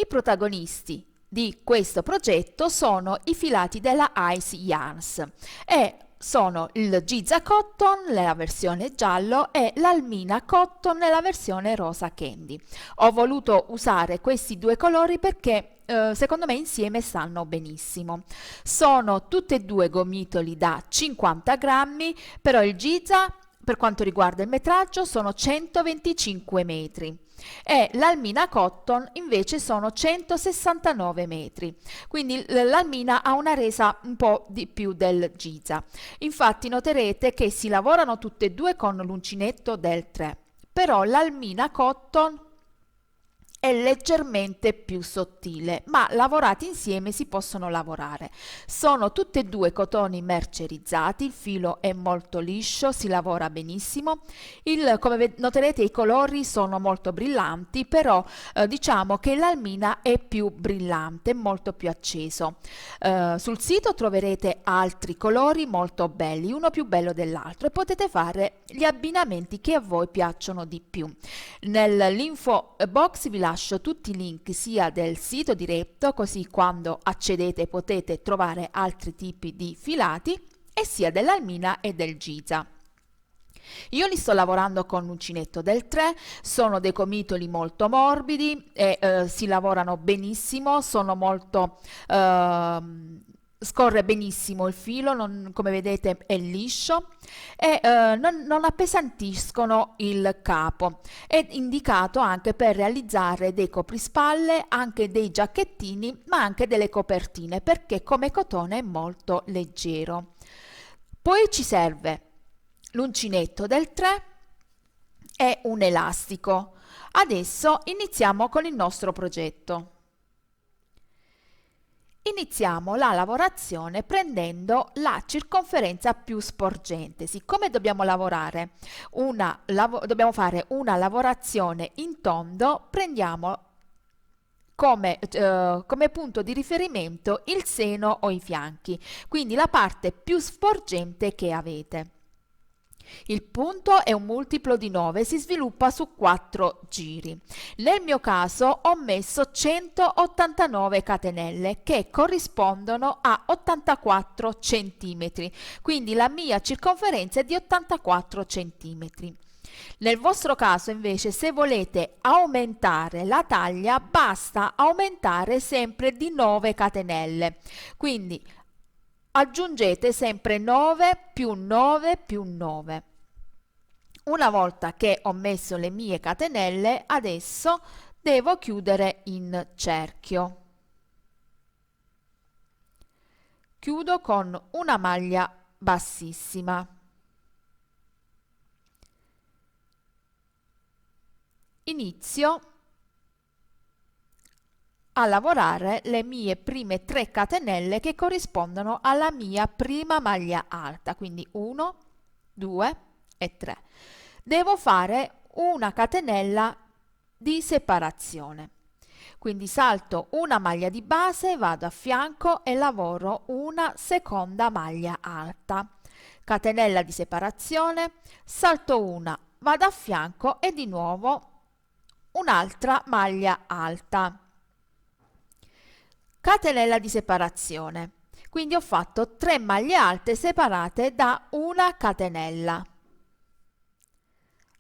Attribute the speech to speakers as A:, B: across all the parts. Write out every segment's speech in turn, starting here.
A: I protagonisti di questo progetto sono i filati della Ice Yarns e sono il Giza Cotton nella versione giallo e l'Almina Cotton nella versione rosa candy. Ho voluto usare questi due colori perché secondo me insieme stanno benissimo. Sono tutte e due gomitoli da 50 grammi, però il Giza per quanto riguarda il metraggio sono 125 metri e l'Almina Cotton invece sono 169 metri, quindi l'Almina ha una resa un po' di più del Giza. Infatti noterete che si lavorano tutte e due con l'uncinetto del 3, però l'Almina Cotton è leggermente più sottile, ma lavorati insieme si possono lavorare. Sono tutte e due cotoni mercerizzati, il filo è molto liscio, si lavora benissimo. Come noterete i colori sono molto brillanti, però diciamo che l'Almina è più brillante, molto più acceso. Sul sito troverete altri colori molto belli, uno più bello dell'altro, e potete fare gli abbinamenti che a voi piacciono di più. Nell'info box vi lascio tutti i link sia del sito diretto, così quando accedete potete trovare altri tipi di filati, e sia dell'Almina e del Giza. Io li sto lavorando con l'uncinetto del 3, sono dei comitoli molto morbidi e si lavorano benissimo, sono molto scorre benissimo il filo, come vedete è liscio e non appesantiscono il capo. È indicato anche per realizzare dei coprispalle, anche dei giacchettini, ma anche delle copertine, perché come cotone è molto leggero. Poi ci serve l'uncinetto del 3 e un elastico. Adesso iniziamo con il nostro progetto. Iniziamo la lavorazione prendendo la circonferenza più sporgente. Siccome dobbiamo dobbiamo fare una lavorazione in tondo, prendiamo come punto di riferimento il seno o i fianchi, quindi la parte più sporgente che avete. Il punto è un multiplo di 9, si sviluppa su 4 giri. Nel mio caso ho messo 189 catenelle che corrispondono a 84 centimetri, quindi la mia circonferenza è di 84 centimetri. Nel vostro caso invece, se volete aumentare la taglia, basta aumentare sempre di 9 catenelle, quindi aggiungete sempre 9 più 9 più 9. Una volta che ho messo le mie catenelle, adesso devo chiudere in cerchio. Chiudo con una maglia bassissima. Inizio a lavorare le mie prime 3 catenelle che corrispondono alla mia prima maglia alta, quindi 1, 2 e 3. Devo fare una catenella di separazione, quindi salto una maglia di base, vado a fianco e lavoro una seconda maglia alta, catenella di separazione, salto una, vado a fianco e di nuovo un'altra maglia alta, catenella di separazione, quindi ho fatto 3 maglie alte separate da una catenella.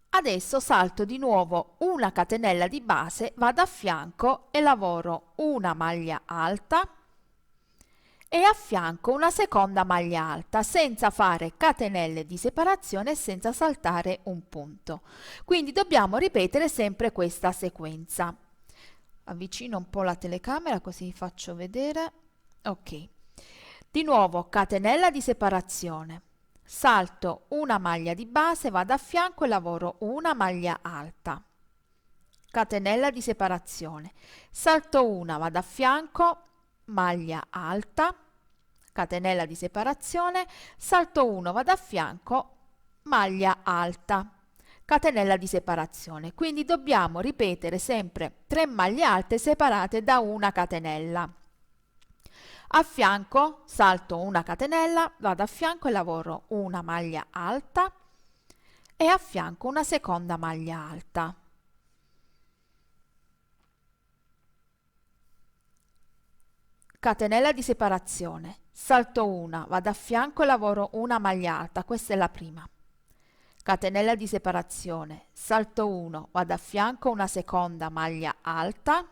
A: Adesso salto di nuovo una catenella di base, vado a fianco e lavoro una maglia alta e a fianco una seconda maglia alta senza fare catenelle di separazione e senza saltare un punto. Quindi dobbiamo ripetere sempre questa sequenza. Avvicino un po' la telecamera così faccio vedere. Ok. Di nuovo catenella di separazione, salto una maglia di base, vado a fianco e lavoro una maglia alta, catenella di separazione, salto una, vado a fianco, maglia alta, catenella di separazione, salto 1, vado a fianco, maglia alta, catenella di separazione. Quindi dobbiamo ripetere sempre 3 maglie alte separate da una catenella. A fianco salto una catenella, vado a fianco e lavoro una maglia alta e a fianco una seconda maglia alta. catenella di separazione, salto una, vado a fianco e lavoro una maglia alta, questa è la prima. Catenella di separazione, salto 1, vado a fianco, una seconda maglia alta,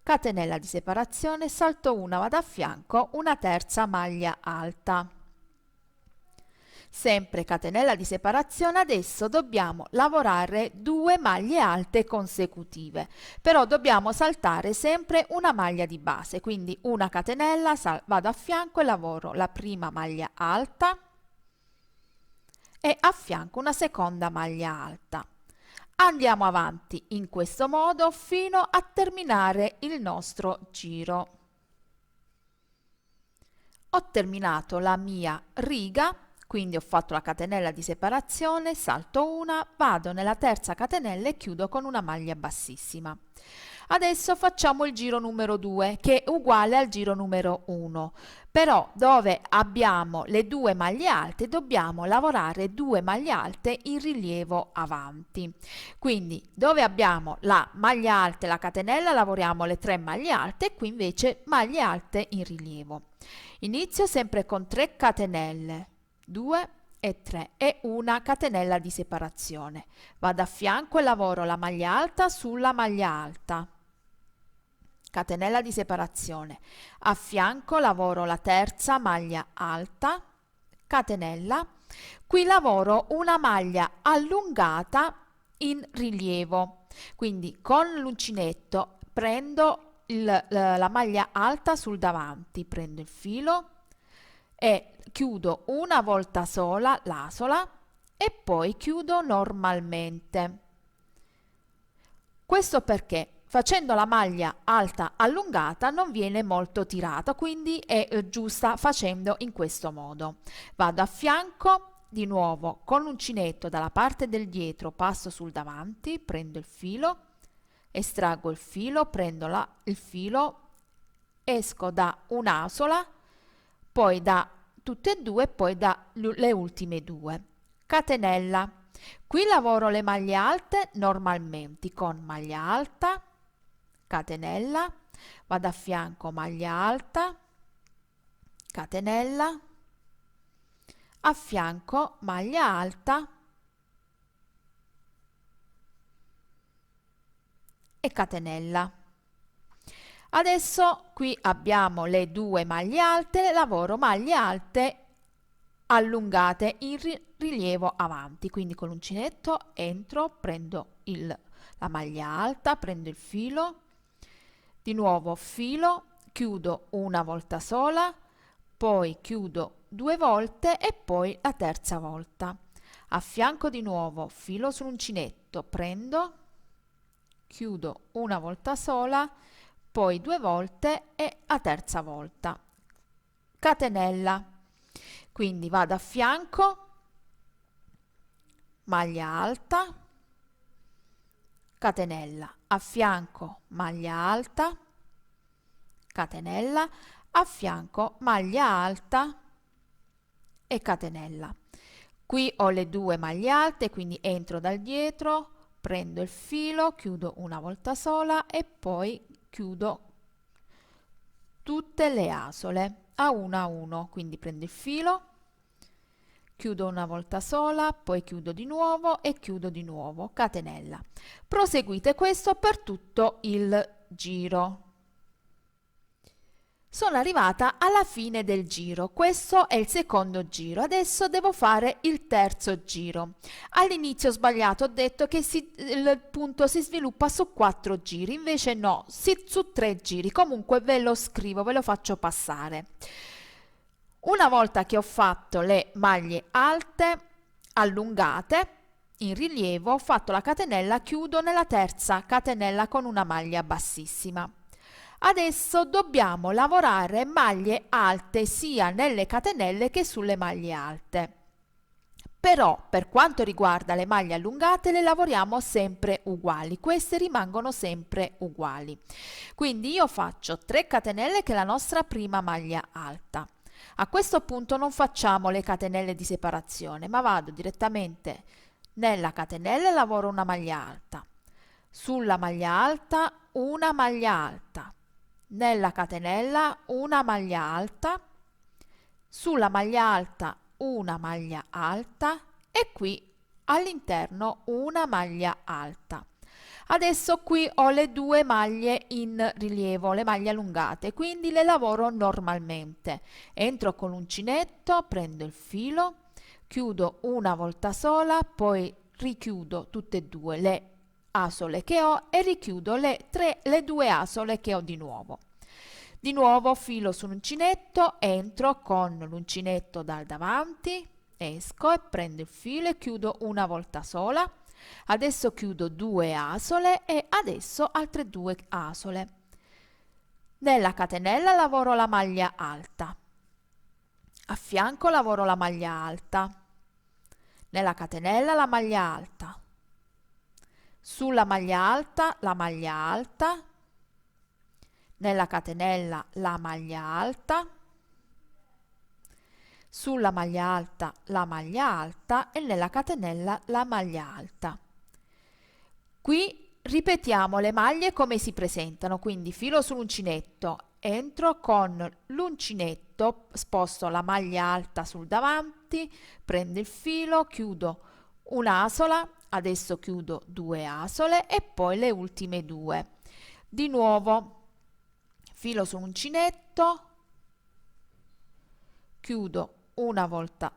A: catenella di separazione, salto 1, vado a fianco, una terza maglia alta. Sempre catenella di separazione, adesso dobbiamo lavorare 2 maglie alte consecutive, però dobbiamo saltare sempre una maglia di base, quindi una catenella, vado a fianco e lavoro la prima maglia alta e a fianco una seconda maglia alta. Andiamo avanti in questo modo fino a terminare il nostro giro. Ho terminato la mia riga, quindi ho fatto la catenella di separazione, salto una, vado nella terza catenella e chiudo con una maglia bassissima. Adesso facciamo il giro numero 2, che è uguale al giro numero 1, però dove abbiamo le 2 maglie alte dobbiamo lavorare 2 maglie alte in rilievo avanti. Quindi dove abbiamo la maglia alta e la catenella lavoriamo le 3 maglie alte e qui invece maglie alte in rilievo. Inizio sempre con 3 catenelle, 2 e 3 e una catenella di separazione. Vado a fianco e lavoro la maglia alta sulla maglia alta. Catenella di separazione, a fianco lavoro la terza maglia alta, catenella, qui lavoro una maglia allungata in rilievo, quindi con l'uncinetto prendo la maglia alta sul davanti, prendo il filo e chiudo una volta sola l'asola e poi chiudo normalmente. Questo perché facendo la maglia alta allungata non viene molto tirata, quindi è giusta facendo in questo modo. Vado a fianco, di nuovo con l'uncinetto dalla parte del dietro passo sul davanti, prendo il filo, estraggo il filo, prendo il filo, esco da un'asola, poi da tutte e due, poi da le ultime 2. Catenella. Qui lavoro le maglie alte normalmente con maglia alta, catenella, vado a fianco maglia alta, catenella, a fianco maglia alta e catenella. Adesso qui abbiamo le 2 maglie alte, lavoro maglie alte allungate in rilievo avanti, quindi con l'uncinetto entro, prendo la maglia alta, prendo il filo, di nuovo filo, chiudo una volta sola, poi chiudo 2 volte e poi la terza volta. A fianco di nuovo filo sull'uncinetto, prendo, chiudo una volta sola, poi 2 volte e la terza volta. Catenella. Quindi vado a fianco, maglia alta, catenella, a fianco maglia alta, catenella, a fianco maglia alta e catenella. Qui ho le 2 maglie alte, quindi entro dal dietro, prendo il filo, chiudo una volta sola e poi chiudo tutte le asole a uno, quindi prendo il filo, chiudo una volta sola, poi chiudo di nuovo e chiudo di nuovo, catenella. Proseguite questo per tutto il giro. Sono arrivata alla fine del giro, questo è il secondo giro, adesso devo fare il terzo giro. All'inizio ho sbagliato, ho detto che il punto si sviluppa su 4 giri, invece no, su 3 giri, comunque ve lo scrivo, ve lo faccio passare. Una volta che ho fatto le maglie alte, allungate, in rilievo, ho fatto la catenella, chiudo nella terza catenella con una maglia bassissima. Adesso dobbiamo lavorare maglie alte sia nelle catenelle che sulle maglie alte. Però per quanto riguarda le maglie allungate le lavoriamo sempre uguali, queste rimangono sempre uguali. Quindi io faccio 3 catenelle che è la nostra prima maglia alta. A questo punto non facciamo le catenelle di separazione, ma vado direttamente nella catenella e lavoro una maglia alta. Sulla maglia alta una maglia alta. nella catenella una maglia alta, sulla maglia alta una maglia alta e qui all'interno una maglia alta. Adesso qui ho le due maglie in rilievo, le maglie allungate, quindi le lavoro normalmente. Entro con l'uncinetto, prendo il filo, chiudo una volta sola, poi richiudo tutte e due le asole che ho e richiudo le due asole che ho di nuovo. Di nuovo filo sull'uncinetto, entro con l'uncinetto dal davanti, esco e prendo il filo e chiudo una volta sola. Adesso chiudo due asole e adesso altre due asole. Nella catenella lavoro la maglia alta, a fianco lavoro la maglia alta, nella catenella la maglia alta, sulla maglia alta la maglia alta, nella catenella la maglia alta, sulla maglia alta la maglia alta e nella catenella la maglia alta. Qui ripetiamo le maglie come si presentano, quindi filo sull'uncinetto, entro con l'uncinetto, sposto la maglia alta sul davanti, prendo il filo, chiudo un'asola, adesso chiudo due asole e poi le ultime due. Di nuovo filo sull'uncinetto, chiudo una volta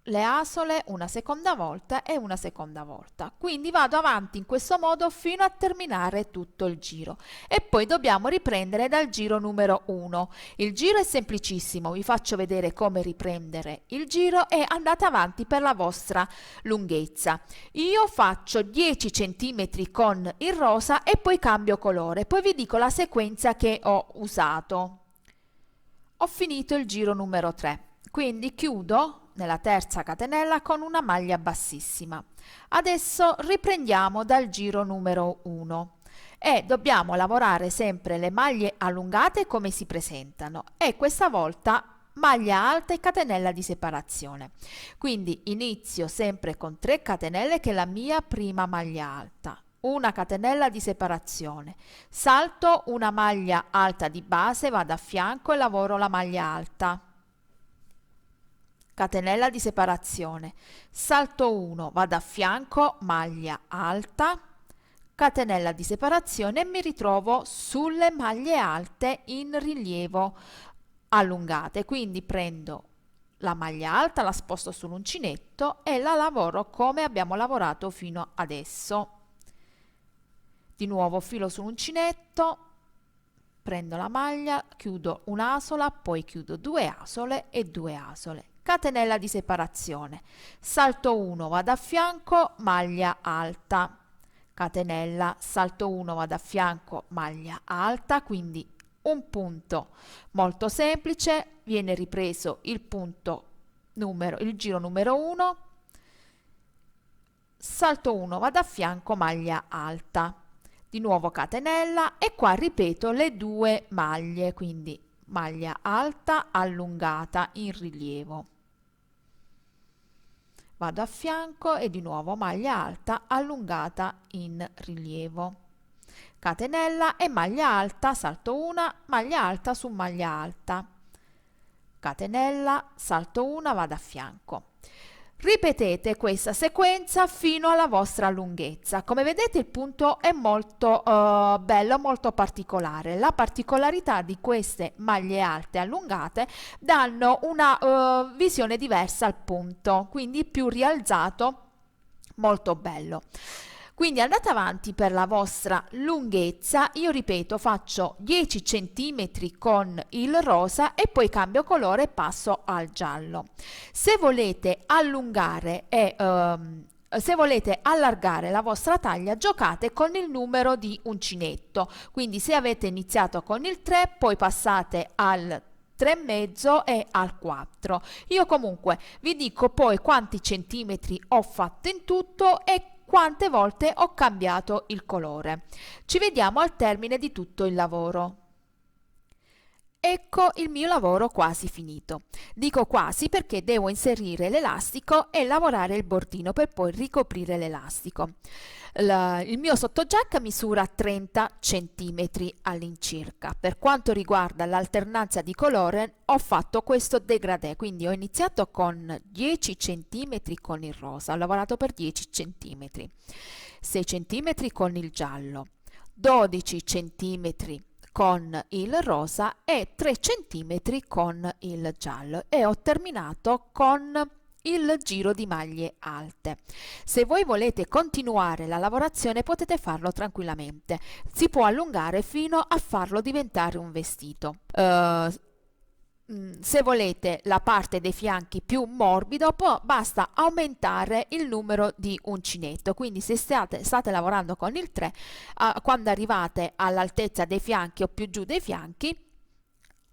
A: le asole, una seconda volta e una seconda volta. Quindi vado avanti in questo modo fino a terminare tutto il giro e poi dobbiamo riprendere dal giro numero 1. Il giro è semplicissimo, vi faccio vedere come riprendere il giro e andate avanti per la vostra lunghezza. Io faccio 10 cm con il rosa e poi cambio colore, poi vi dico la sequenza che ho usato. Ho finito il giro numero 3, quindi chiudo nella terza catenella con una maglia bassissima. Adesso riprendiamo dal giro numero 1 e dobbiamo lavorare sempre le maglie allungate come si presentano e questa volta maglia alta e catenella di separazione. Quindi inizio sempre con 3 catenelle che è la mia prima maglia alta, una catenella di separazione, salto una maglia alta di base, vado a fianco e lavoro la maglia alta, catenella di separazione, salto 1, vado a fianco, maglia alta, catenella di separazione e mi ritrovo sulle maglie alte in rilievo allungate, quindi prendo la maglia alta, la sposto sull'uncinetto e la lavoro come abbiamo lavorato fino adesso. Di nuovo filo sull'uncinetto, prendo la maglia, chiudo un'asola, poi chiudo due asole e due asole, catenella di separazione, salto 1, vado a fianco, maglia alta, catenella, salto 1, vado a fianco, maglia alta, quindi un punto molto semplice, viene ripreso il giro numero 1, salto 1, vado a fianco, maglia alta, di nuovo catenella e qua ripeto le due maglie, quindi maglia alta allungata in rilievo, vado a fianco e di nuovo maglia alta allungata in rilievo, catenella e maglia alta, salto una, maglia alta su maglia alta, catenella, salto una, vado a fianco. Ripetete questa sequenza fino alla vostra lunghezza. Come vedete il punto è molto bello, molto particolare. La particolarità di queste maglie alte allungate danno una visione diversa al punto, quindi più rialzato, molto bello. Quindi andate avanti per la vostra lunghezza, io ripeto faccio 10 cm con il rosa e poi cambio colore e passo al giallo. Se volete allungare se volete allargare la vostra taglia giocate con il numero di uncinetto, quindi se avete iniziato con il 3 poi passate al 3,5 e al 4. Io comunque vi dico poi quanti centimetri ho fatto in tutto e quante volte ho cambiato il colore. Ci vediamo al termine di tutto il lavoro. Ecco il mio lavoro quasi finito. Dico quasi perché devo inserire l'elastico e lavorare il bordino per poi ricoprire l'elastico. Il mio sottogiacca misura 30 cm all'incirca. Per quanto riguarda l'alternanza di colore ho fatto questo degradé, quindi ho iniziato con 10 cm con il rosa, ho lavorato per 10 cm, 6 cm con il giallo, 12 cm con il rosa e 3 cm con il giallo e ho terminato con il giro di maglie alte. Se voi volete continuare la lavorazione potete farlo tranquillamente, si può allungare fino a farlo diventare un vestito. Se volete la parte dei fianchi più morbido, basta aumentare il numero di uncinetto, quindi se state lavorando con il 3, quando arrivate all'altezza dei fianchi o più giù dei fianchi,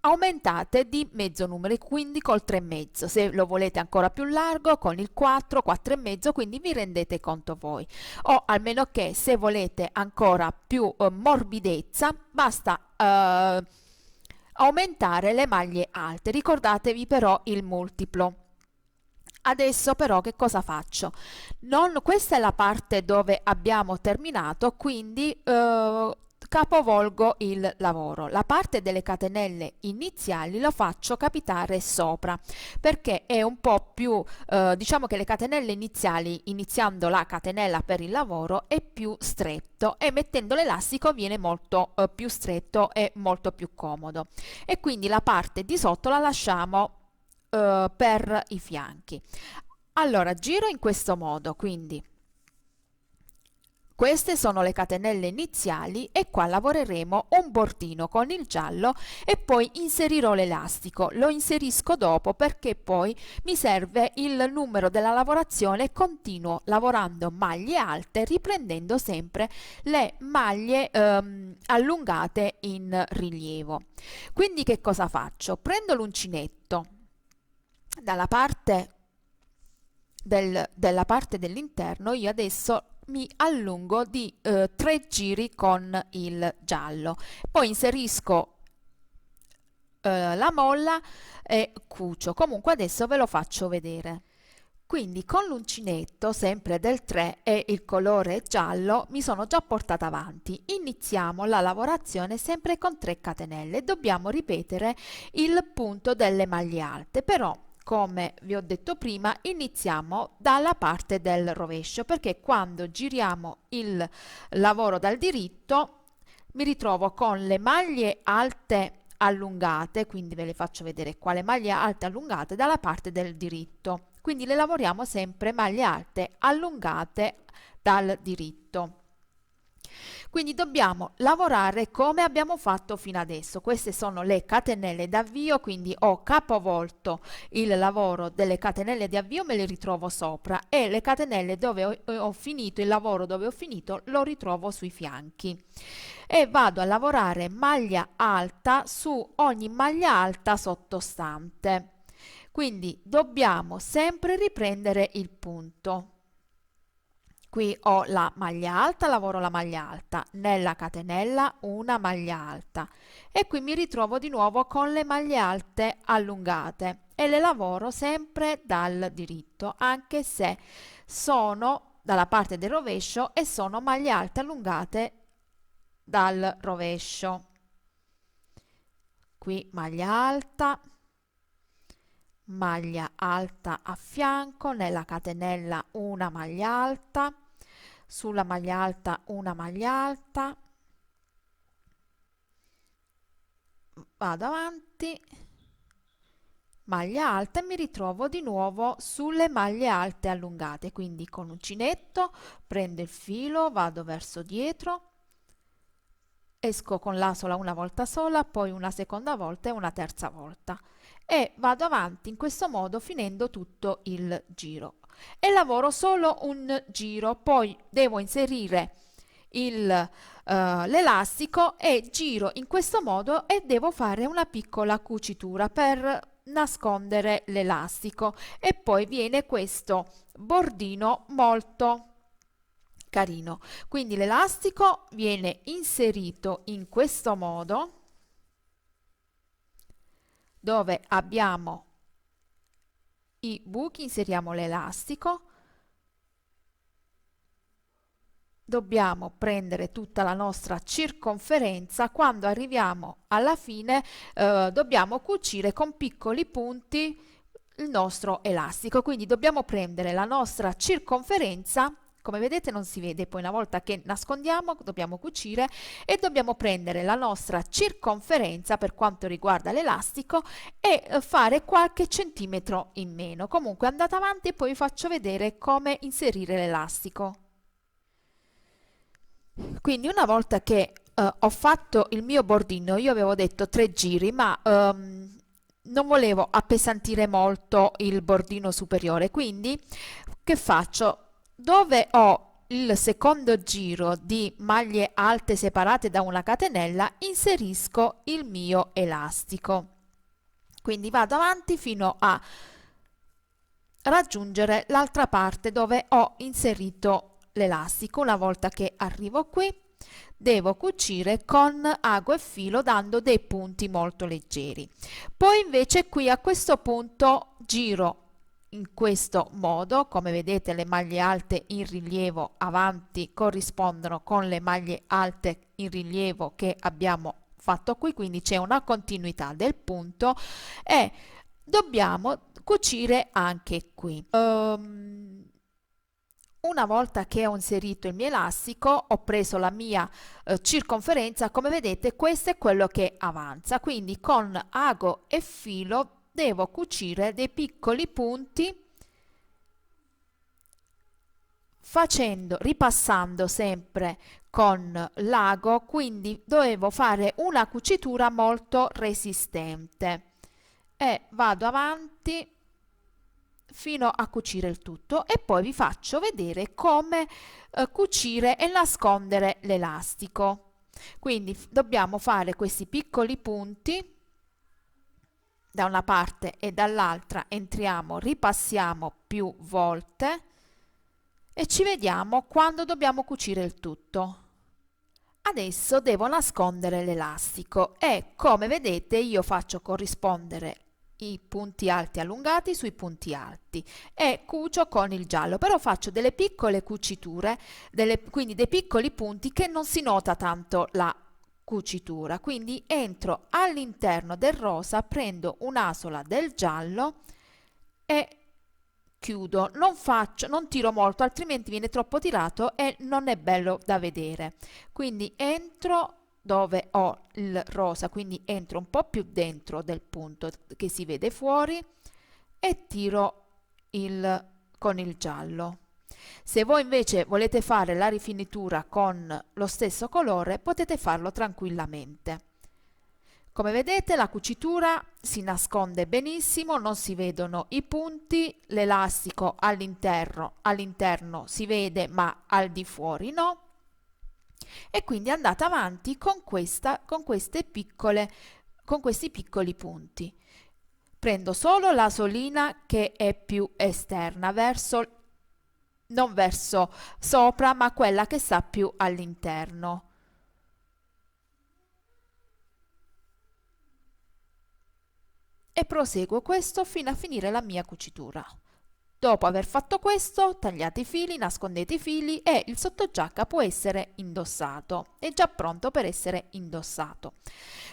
A: aumentate di mezzo numero, quindi col 3,5. Se lo volete ancora più largo, con il 4, 4,5, quindi vi rendete conto voi. O almeno che se volete ancora più morbidezza, basta aumentare le maglie alte. Ricordatevi però il multiplo. Adesso però che cosa faccio? Questa è la parte dove abbiamo terminato, quindi capovolgo il lavoro. La parte delle catenelle iniziali lo faccio capitare sopra perché è un po' più, diciamo che le catenelle iniziali, iniziando la catenella per il lavoro, è più stretto e mettendo l'elastico viene molto più stretto e molto più comodo, e quindi la parte di sotto la lasciamo per i fianchi. Allora giro in questo modo, quindi queste sono le catenelle iniziali e qua lavoreremo un bordino con il giallo e poi inserirò l'elastico. Lo inserisco dopo perché poi mi serve il numero della lavorazione e continuo lavorando maglie alte riprendendo sempre le maglie allungate in rilievo. Quindi che cosa faccio? Prendo l'uncinetto dalla parte della parte dell'interno, io adesso mi allungo di 3 giri con il giallo, poi inserisco la molla e cucio. Comunque adesso ve lo faccio vedere. Quindi con l'uncinetto sempre del 3 e il colore giallo mi sono già portata avanti. Iniziamo la lavorazione sempre con 3 catenelle. Dobbiamo ripetere il punto delle maglie alte, però come vi ho detto prima iniziamo dalla parte del rovescio, perché quando giriamo il lavoro dal diritto mi ritrovo con le maglie alte allungate, quindi ve le faccio vedere qua le maglie alte allungate dalla parte del diritto, quindi le lavoriamo sempre maglie alte allungate dal diritto. Quindi dobbiamo lavorare come abbiamo fatto fino adesso. Queste sono le catenelle d'avvio, quindi ho capovolto il lavoro delle catenelle di avvio, me le ritrovo sopra, e le catenelle dove ho finito il lavoro, dove ho finito, lo ritrovo sui fianchi e vado a lavorare maglia alta su ogni maglia alta sottostante. Quindi dobbiamo sempre riprendere il punto. Qui ho la maglia alta, lavoro la maglia alta, nella catenella una maglia alta e qui mi ritrovo di nuovo con le maglie alte allungate e le lavoro sempre dal diritto, anche se sono dalla parte del rovescio e sono maglie alte allungate dal rovescio. Qui maglia alta a fianco, nella catenella una maglia alta, sulla maglia alta una maglia alta, vado avanti, maglia alta e mi ritrovo di nuovo sulle maglie alte allungate, quindi con uncinetto prendo il filo, vado verso dietro, esco con l'asola una volta sola, poi una seconda volta e una terza volta e vado avanti in questo modo finendo tutto il giro e lavoro solo un giro, poi devo inserire l'elastico e giro in questo modo e devo fare una piccola cucitura per nascondere l'elastico e poi viene questo bordino molto carino. Quindi l'elastico viene inserito in questo modo dove abbiamo i buchi inseriamo l'elastico, dobbiamo prendere tutta la nostra circonferenza. Quando arriviamo alla fine dobbiamo cucire con piccoli punti il nostro elastico, quindi dobbiamo prendere la nostra circonferenza. Come vedete non si vede, poi una volta che nascondiamo dobbiamo cucire e dobbiamo prendere la nostra circonferenza per quanto riguarda l'elastico e fare qualche centimetro in meno. Comunque andate avanti e poi vi faccio vedere come inserire l'elastico. Quindi una volta che ho fatto il mio bordino, io avevo detto 3 giri, ma non volevo appesantire molto il bordino superiore, quindi che faccio? Dove ho il secondo giro di maglie alte separate da una catenella, inserisco il mio elastico. Quindi vado avanti fino a raggiungere l'altra parte dove ho inserito l'elastico. Una volta che arrivo qui, devo cucire con ago e filo dando dei punti molto leggeri. Poi invece qui a questo punto giro in questo modo. Come vedete le maglie alte in rilievo avanti corrispondono con le maglie alte in rilievo che abbiamo fatto qui, quindi c'è una continuità del punto e dobbiamo cucire anche qui. Una volta che ho inserito il mio elastico, ho preso la mia circonferenza, come vedete questo è quello che avanza, quindi con ago e filo devo cucire dei piccoli punti ripassando sempre con l'ago, quindi dovevo fare una cucitura molto resistente e vado avanti fino a cucire il tutto e poi vi faccio vedere come cucire e nascondere l'elastico. Quindi dobbiamo fare questi piccoli punti da una parte e dall'altra, entriamo, ripassiamo più volte e ci vediamo quando dobbiamo cucire il tutto. Adesso devo nascondere l'elastico e come vedete io faccio corrispondere i punti alti allungati sui punti alti e cucio con il giallo, però faccio delle piccole cuciture, quindi dei piccoli punti che non si nota tanto la cucitura. Quindi entro all'interno del rosa, prendo un'asola del giallo e chiudo. Non tiro molto, altrimenti viene troppo tirato e non è bello da vedere. Quindi entro dove ho il rosa, quindi entro un po' più dentro del punto che si vede fuori e tiro con il giallo. Se voi invece volete fare la rifinitura con lo stesso colore, potete farlo tranquillamente. Come vedete la cucitura si nasconde benissimo, non si vedono i punti, l'elastico all'interno si vede ma al di fuori no. E quindi andate avanti con questi piccoli punti. Prendo solo la solina che è più esterna, non verso sopra, ma quella che sta più all'interno. E proseguo questo fino a finire la mia cucitura. Dopo aver fatto questo, tagliate i fili, nascondete i fili e il sottogiacca può essere indossato. È già pronto per essere indossato.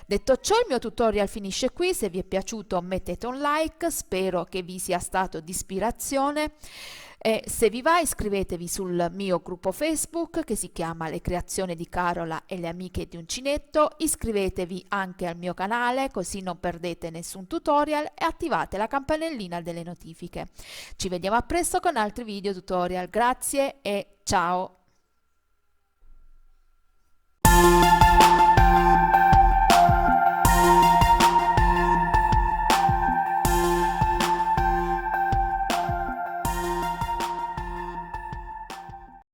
A: Detto ciò, il mio tutorial finisce qui. Se vi è piaciuto mettete un like, spero che vi sia stato di ispirazione. E se vi va iscrivetevi sul mio gruppo Facebook che si chiama Le creazioni di Carola e le amiche di uncinetto, iscrivetevi anche al mio canale così non perdete nessun tutorial e attivate la campanellina delle notifiche. Ci vediamo a presto con altri video tutorial, grazie e ciao!